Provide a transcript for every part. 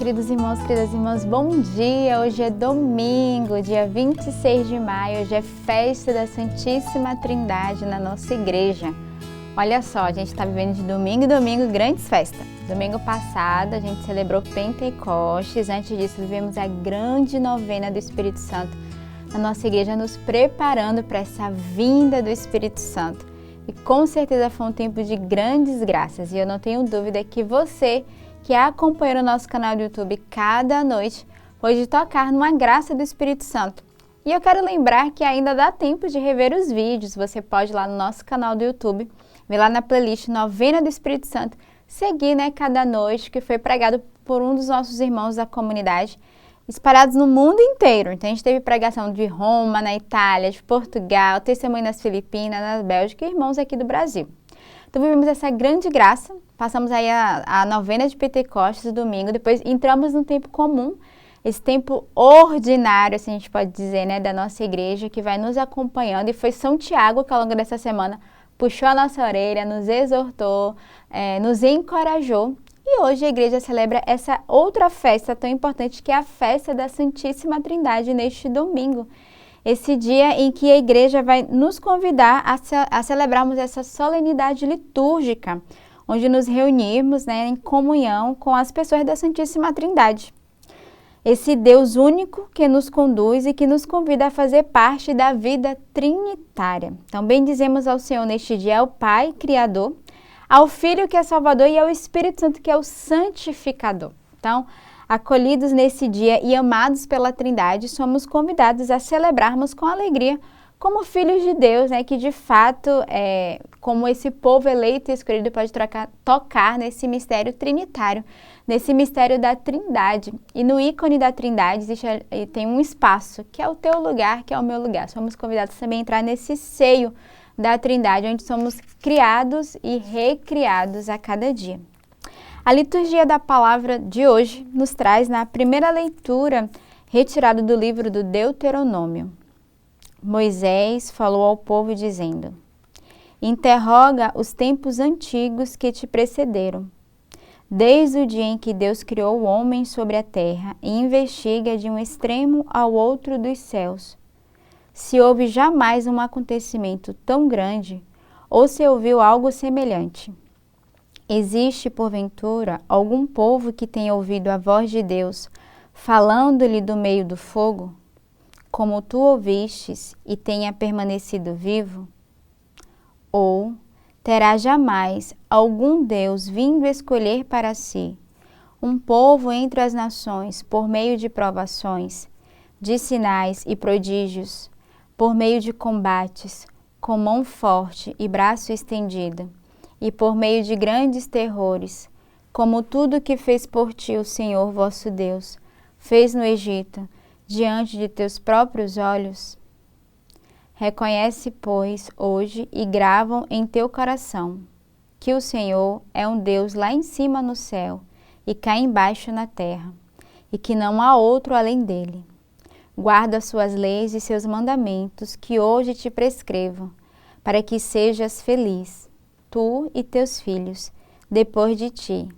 Queridos irmãos, queridas irmãs, bom dia! Hoje é domingo, dia 26 de maio, hoje é festa da Santíssima Trindade na nossa igreja. Olha só, a gente está vivendo de domingo em domingo grandes festas. Domingo passado a gente celebrou Pentecostes, antes disso vivemos a grande novena do Espírito Santo na nossa igreja, nos preparando para essa vinda do Espírito Santo. E com certeza foi um tempo de grandes graças e eu não tenho dúvida que você que acompanha o nosso canal do YouTube cada noite pode tocar numa graça do Espírito Santo. E eu quero lembrar que ainda dá tempo de rever os vídeos. Você pode ir lá no nosso canal do YouTube, ver lá na playlist Novena do Espírito Santo, seguir cada noite que foi pregado por um dos nossos irmãos da comunidade, espalhados no mundo inteiro. Então a gente teve pregação de Roma, na Itália, de Portugal, testemunho nas Filipinas, na Bélgica e irmãos aqui do Brasil. Então vivemos essa grande graça, passamos aí a novena de Pentecostes, domingo, depois entramos no tempo comum, esse tempo ordinário, assim a gente pode dizer, da nossa igreja, que vai nos acompanhando, e foi São Tiago que ao longo dessa semana puxou a nossa orelha, nos exortou, nos encorajou, e hoje a igreja celebra essa outra festa tão importante, que é a festa da Santíssima Trindade neste domingo. Esse dia em que a igreja vai nos convidar a celebrarmos essa solenidade litúrgica, onde nos reunirmos em comunhão com as pessoas da Santíssima Trindade. Esse Deus único que nos conduz e que nos convida a fazer parte da vida trinitária. Então, bendizemos ao Senhor neste dia, ao Pai Criador, ao Filho que é Salvador e ao Espírito Santo que é o Santificador. Então, acolhidos nesse dia e amados pela Trindade, somos convidados a celebrarmos com alegria como filhos de Deus, que de fato, como esse povo eleito e escolhido pode tocar nesse mistério trinitário, nesse mistério da Trindade. E no ícone da Trindade tem um espaço, que é o teu lugar, que é o meu lugar. Somos convidados também a entrar nesse seio da Trindade, onde somos criados e recriados a cada dia. A liturgia da palavra de hoje nos traz na primeira leitura, retirada do livro do Deuteronômio. Moisés falou ao povo dizendo: interroga os tempos antigos que te precederam, desde o dia em que Deus criou o homem sobre a terra, e investiga de um extremo ao outro dos céus, se houve jamais um acontecimento tão grande, ou se ouviu algo semelhante. Existe, porventura, algum povo que tenha ouvido a voz de Deus, falando-lhe do meio do fogo, como tu ouvistes, e tenha permanecido vivo? Ou terá jamais algum Deus vindo escolher para si um povo entre as nações por meio de provações, de sinais e prodígios, por meio de combates, com mão forte e braço estendido, e por meio de grandes terrores, como tudo que fez por ti o Senhor vosso Deus, fez no Egito, diante de teus próprios olhos? Reconhece, pois, hoje e gravam em teu coração, que o Senhor é um Deus lá em cima no céu e cá embaixo na terra, e que não há outro além dele. Guarda suas leis e seus mandamentos, que hoje te prescrevo, para que sejas feliz, tu e teus filhos, depois de ti,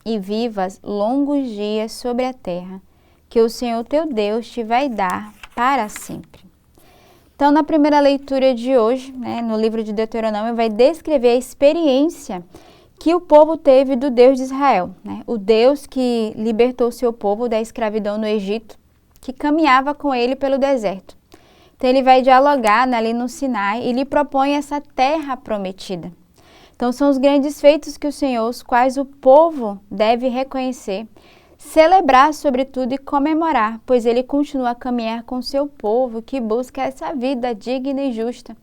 e vivas longos dias sobre a terra, que o Senhor teu Deus te vai dar para sempre. Então, na primeira leitura de hoje, no livro de Deuteronômio, vai descrever a experiência que o povo teve do Deus de Israel, o Deus que libertou seu povo da escravidão no Egito, que caminhava com ele pelo deserto. Então, ele vai dialogar ali no Sinai e lhe propõe essa terra prometida. Então, são os grandes feitos que o Senhor, os quais o povo deve reconhecer, celebrar sobretudo e comemorar, pois ele continua a caminhar com seu povo que busca essa vida digna e justa.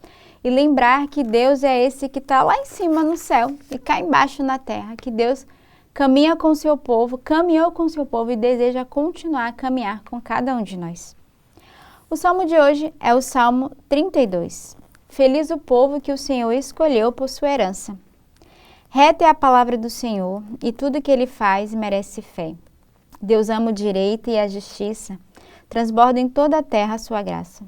E lembrar que Deus é esse que está lá em cima no céu e cá embaixo na terra, que Deus caminha com seu povo, caminhou com seu povo e deseja continuar a caminhar com cada um de nós. O salmo de hoje é o Salmo 32. Feliz o povo que o Senhor escolheu por sua herança. Reta é a palavra do Senhor, e tudo que ele faz merece fé. Deus ama o direito e a justiça, transborda em toda a terra a sua graça.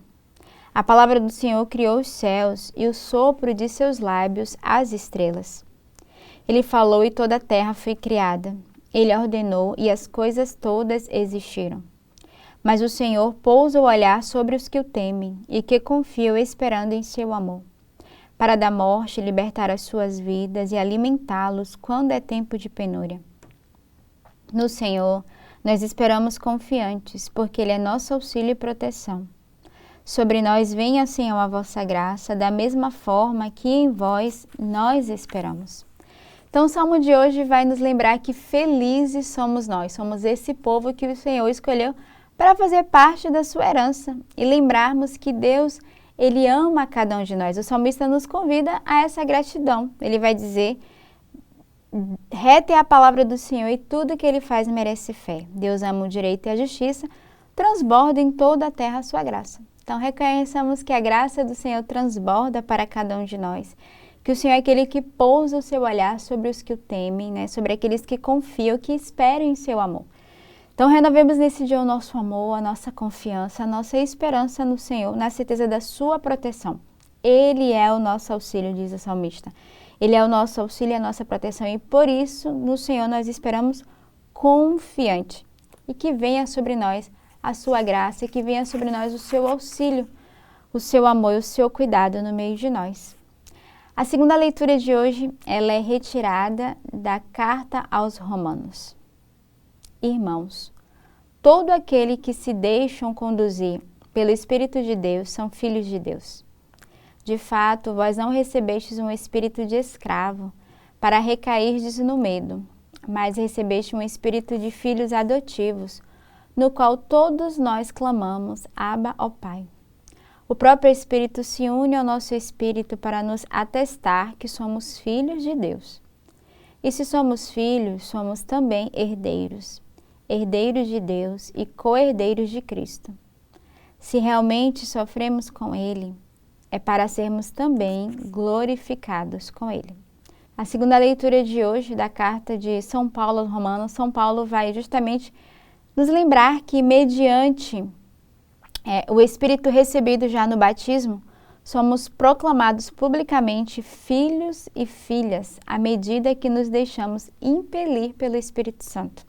A palavra do Senhor criou os céus, e o sopro de seus lábios as estrelas. Ele falou e toda a terra foi criada, Ele ordenou e as coisas todas existiram. Mas o Senhor pousa o olhar sobre os que o temem e que confiam esperando em seu amor, para da morte libertar as suas vidas e alimentá-los quando é tempo de penúria. No Senhor, nós esperamos confiantes, porque Ele é nosso auxílio e proteção. Sobre nós venha, Senhor, a vossa graça, da mesma forma que em vós nós esperamos. Então, o Salmo de hoje vai nos lembrar que felizes somos nós, somos esse povo que o Senhor escolheu para fazer parte da sua herança e lembrarmos que Deus, Ele ama cada um de nós. O salmista nos convida a essa gratidão. Ele vai dizer, reta é a palavra do Senhor e tudo que Ele faz merece fé. Deus ama o direito e a justiça, transborda em toda a terra a sua graça. Então, reconheçamos que a graça do Senhor transborda para cada um de nós. Que o Senhor é aquele que pousa o seu olhar sobre os que o temem, né? Sobre aqueles que confiam, que esperam em seu amor. Então, renovemos nesse dia o nosso amor, a nossa confiança, a nossa esperança no Senhor, na certeza da sua proteção. Ele é o nosso auxílio, diz o salmista. Ele é o nosso auxílio e a nossa proteção. E por isso, no Senhor, nós esperamos confiante. E que venha sobre nós a sua graça e que venha sobre nós o seu auxílio, o seu amor e o seu cuidado no meio de nós. A segunda leitura de hoje, ela é retirada da carta aos Romanos. Irmãos, todo aquele que se deixam conduzir pelo Espírito de Deus são filhos de Deus. De fato, vós não recebestes um espírito de escravo para recairdes no medo, mas recebeste um espírito de filhos adotivos, no qual todos nós clamamos, Abba, ó Pai. O próprio Espírito se une ao nosso espírito para nos atestar que somos filhos de Deus. E se somos filhos, somos também herdeiros, herdeiros de Deus e co-herdeiros de Cristo. Se realmente sofremos com Ele, é para sermos também glorificados com Ele. A segunda leitura de hoje da carta de São Paulo aos Romanos, São Paulo vai justamente nos lembrar que mediante o Espírito recebido já no batismo, somos proclamados publicamente filhos e filhas à medida que nos deixamos impelir pelo Espírito Santo.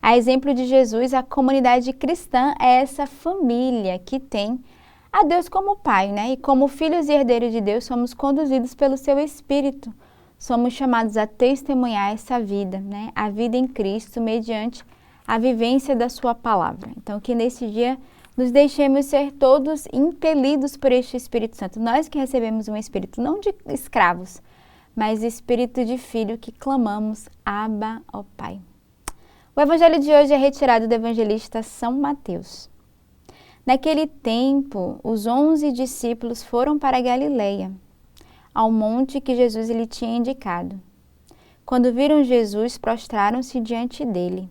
A exemplo de Jesus, a comunidade cristã é essa família que tem a Deus como Pai, né? E como filhos e herdeiros de Deus, somos conduzidos pelo seu Espírito. Somos chamados a testemunhar essa vida, né? A vida em Cristo, mediante a vivência da sua palavra. Então, que nesse dia nos deixemos ser todos impelidos por este Espírito Santo. Nós que recebemos um Espírito, não de escravos, mas Espírito de filho que clamamos, Abba, ó Pai. O evangelho de hoje é retirado do evangelista São Mateus. Naquele tempo, os 11 discípulos foram para a Galileia, ao monte que Jesus lhe tinha indicado. Quando viram Jesus, prostraram-se diante dele.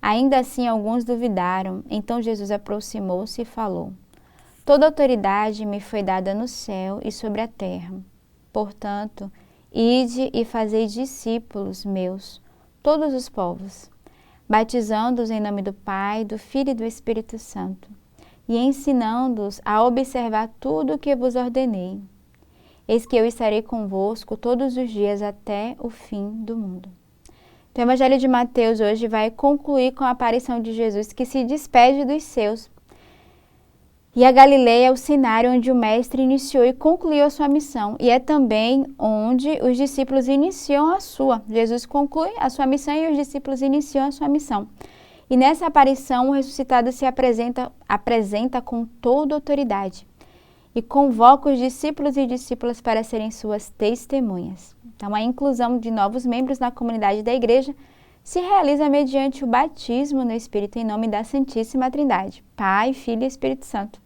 Ainda assim, alguns duvidaram. Então Jesus aproximou-se e falou: Toda autoridade me foi dada no céu e sobre a terra. Portanto, ide e fazei discípulos meus, todos os povos, batizando-os em nome do Pai, do Filho e do Espírito Santo, e ensinando-os a observar tudo o que vos ordenei. Eis que eu estarei convosco todos os dias até o fim do mundo. Então, o Evangelho de Mateus hoje vai concluir com a aparição de Jesus, que se despede dos seus. E a Galileia é o cenário onde o Mestre iniciou e concluiu a sua missão. E é também onde os discípulos iniciam a sua. Jesus conclui a sua missão e os discípulos iniciam a sua missão. E nessa aparição, o ressuscitado se apresenta com toda autoridade e convoca os discípulos e discípulas para serem suas testemunhas. Então, a inclusão de novos membros na comunidade da igreja se realiza mediante o batismo no Espírito em nome da Santíssima Trindade, Pai, Filho e Espírito Santo.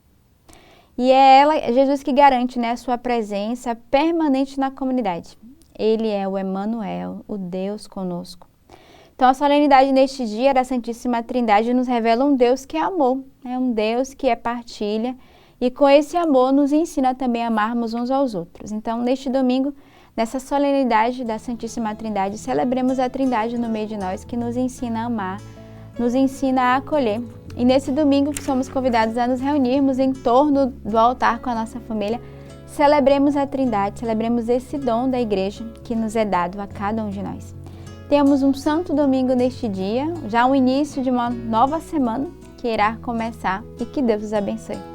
E é Jesus que garante, né, a sua presença permanente na comunidade. Ele é o Emmanuel, o Deus conosco. Então, a solenidade neste dia da Santíssima Trindade nos revela um Deus que é amor, né, um Deus que é partilha, e com esse amor nos ensina também a amarmos uns aos outros. Então, neste domingo, nessa solenidade da Santíssima Trindade, celebremos a Trindade no meio de nós, que nos ensina a amar, nos ensina a acolher. E nesse domingo que somos convidados a nos reunirmos em torno do altar com a nossa família, celebremos a Trindade, celebremos esse dom da igreja que nos é dado a cada um de nós. Tenhamos um santo domingo neste dia, já o início de uma nova semana que irá começar e que Deus os abençoe.